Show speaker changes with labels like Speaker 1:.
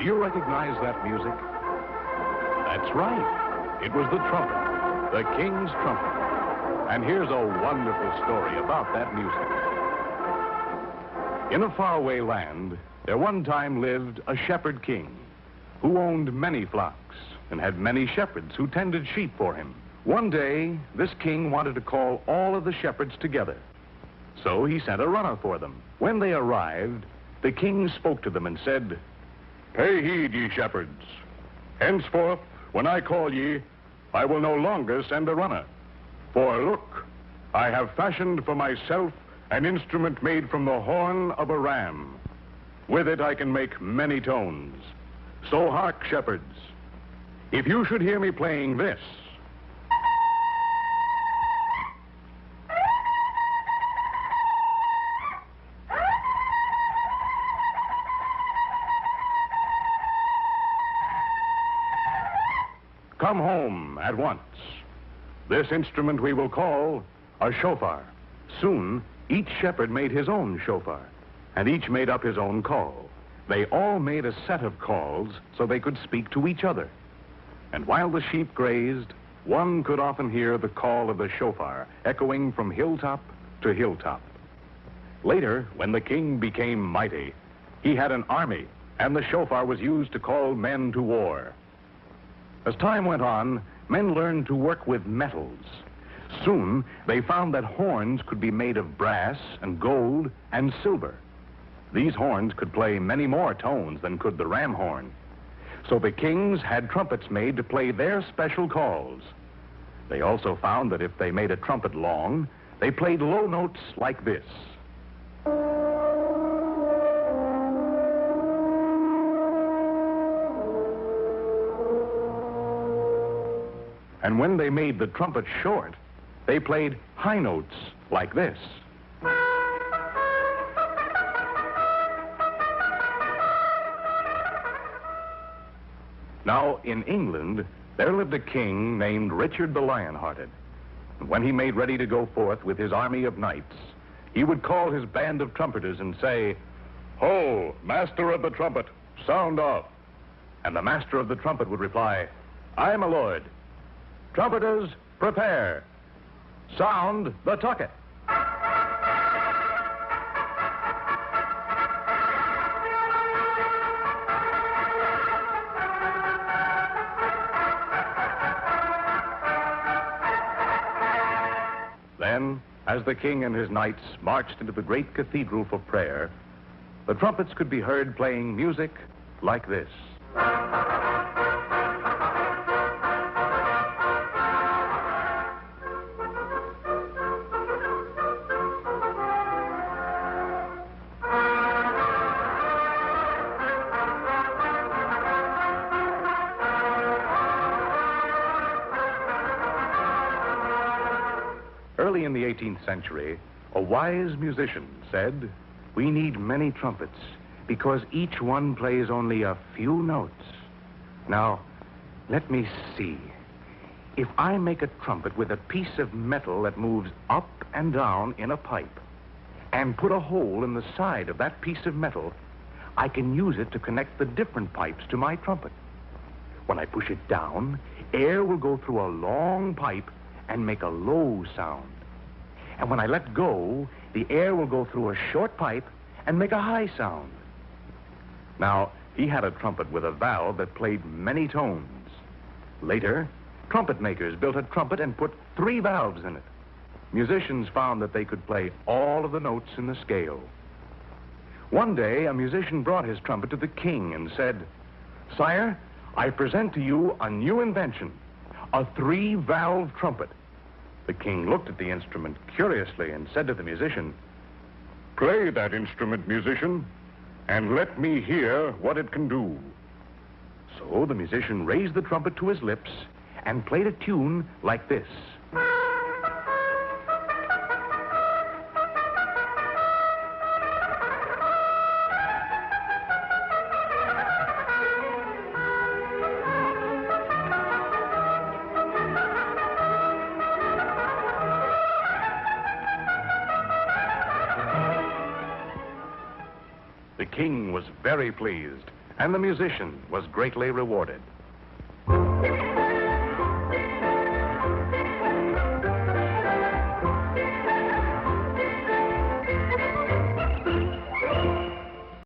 Speaker 1: Do you recognize that music? That's right. It was the trumpet, the king's trumpet. And here's a wonderful story about that music. In a faraway land, there one time lived a shepherd king who owned many flocks and had many shepherds who tended sheep for him. One day, this king wanted to call all of the shepherds together. So he sent a runner for them. When they arrived, the king spoke to them and said, "Pay heed, ye shepherds. Henceforth, when I call ye, I will no longer send a runner. For look, I have fashioned for myself an instrument made from the horn of a ram. With it I can make many tones. So hark, shepherds. If you should hear me playing this, come home at once. This instrument we will call a shofar." Soon, each shepherd made his own shofar, and each made up his own call. They all made a set of calls so they could speak to each other. And while the sheep grazed, one could often hear the call of the shofar echoing from hilltop to hilltop. Later, when the king became mighty, he had an army, and the shofar was used to call men to war. As time went on, men learned to work with metals. Soon, they found that horns could be made of brass and gold and silver. These horns could play many more tones than could the ram horn. So the kings had trumpets made to play their special calls. They also found that if they made a trumpet long, they played low notes like this. And when they made the trumpet short, they played high notes like this. Now, in England, there lived a king named Richard the Lion-Hearted. And when he made ready to go forth with his army of knights, he would call his band of trumpeters and say, "Ho, master of the trumpet, sound off." And the master of the trumpet would reply, "Aye, my lord. Trumpeters, prepare. Sound the tucket." Then, as the king and his knights marched into the great cathedral for prayer, the trumpets could be heard playing music like this. Early in the 18th century, a wise musician said, "We need many trumpets because each one plays only a few notes." Now, let me see. If I make a trumpet with a piece of metal that moves up and down in a pipe and put a hole in the side of that piece of metal, I can use it to connect the different pipes to my trumpet. When I push it down, air will go through a long pipe and make a low sound. And when I let go, the air will go through a short pipe and make a high sound. Now, he had a trumpet with a valve that played many tones. Later, trumpet makers built a trumpet and put 3 valves in it. Musicians found that they could play all of the notes in the scale. One day, a musician brought his trumpet to the king and said, "Sire, I present to you a new invention, a 3-valve trumpet." The king looked at the instrument curiously and said to the musician, "Play that instrument, musician, and let me hear what it can do." So the musician raised the trumpet to his lips and played a tune like this. The king was very pleased, and the musician was greatly rewarded.